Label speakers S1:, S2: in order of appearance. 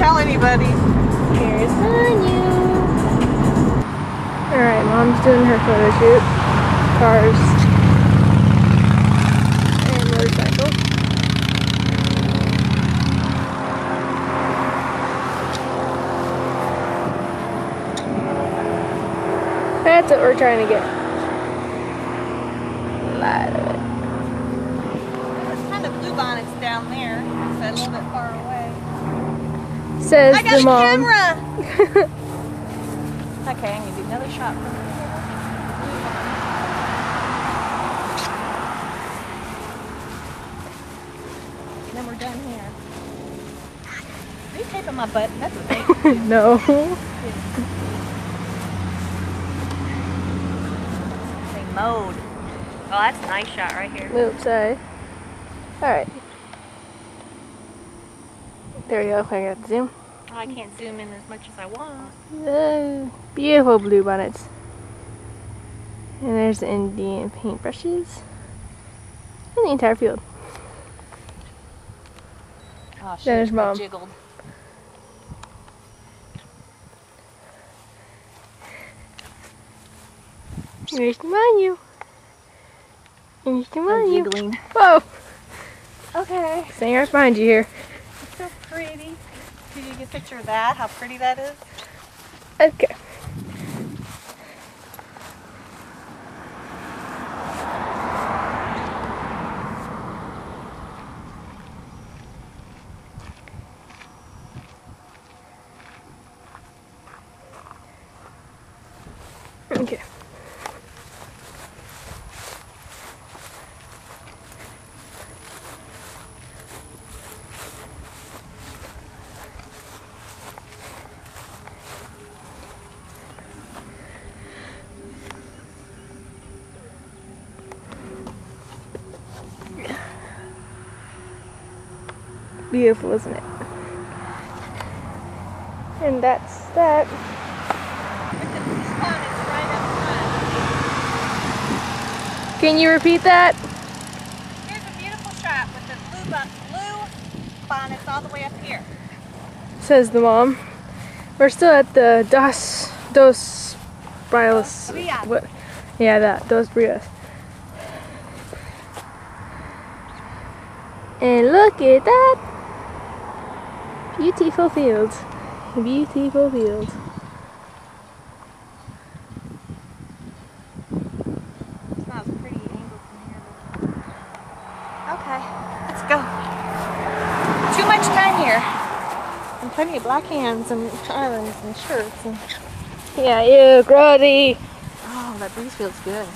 S1: tell anybody.
S2: Here's Manu. Alright, Mom's doing her photo shoot. Cars. And motorcycle. That's what we're trying to get. A lot of it.
S1: There's kind of bluebonnets down there. It's a little bit far away.
S2: Says
S1: I got
S2: the
S1: a
S2: mom.
S1: camera! Okay, I'm going to do another shot from here. And then we're done here. Are you taping my butt? That's a thing.
S2: No.
S1: They mowed. Oh, that's a nice shot right here.
S2: Oops, sorry. Alright. There we go. I got the zoom.
S1: Oh, I can't zoom in as much as I want.
S2: Beautiful blue bonnets. And there's the Indian paintbrushes. And the entire field.
S1: Oh, shit.
S2: There's
S1: I
S2: Mom.
S1: jiggled.
S2: Here's Manu. Here's Manu.
S1: Jiggling.
S2: Whoa!
S1: Okay.
S2: Sanger's behind you here.
S1: It's so pretty. Did you get a picture of that? How pretty that is?
S2: Okay. Okay. Beautiful, isn't it? And that's that. Can you repeat that?
S1: Here's a beautiful shot with the blue bonnets all the way up here.
S2: Says the mom. We're still at the Dos Brios.
S1: Brias.
S2: What? Yeah, that Dos Brios. And look at that! Beautiful field. Beautiful field.
S1: It's not a pretty angle from here. Okay, let's go. Too much time here. And plenty of black hands and islands and shirts. And
S2: Yeah, ew, grody.
S1: oh, that breeze feels good.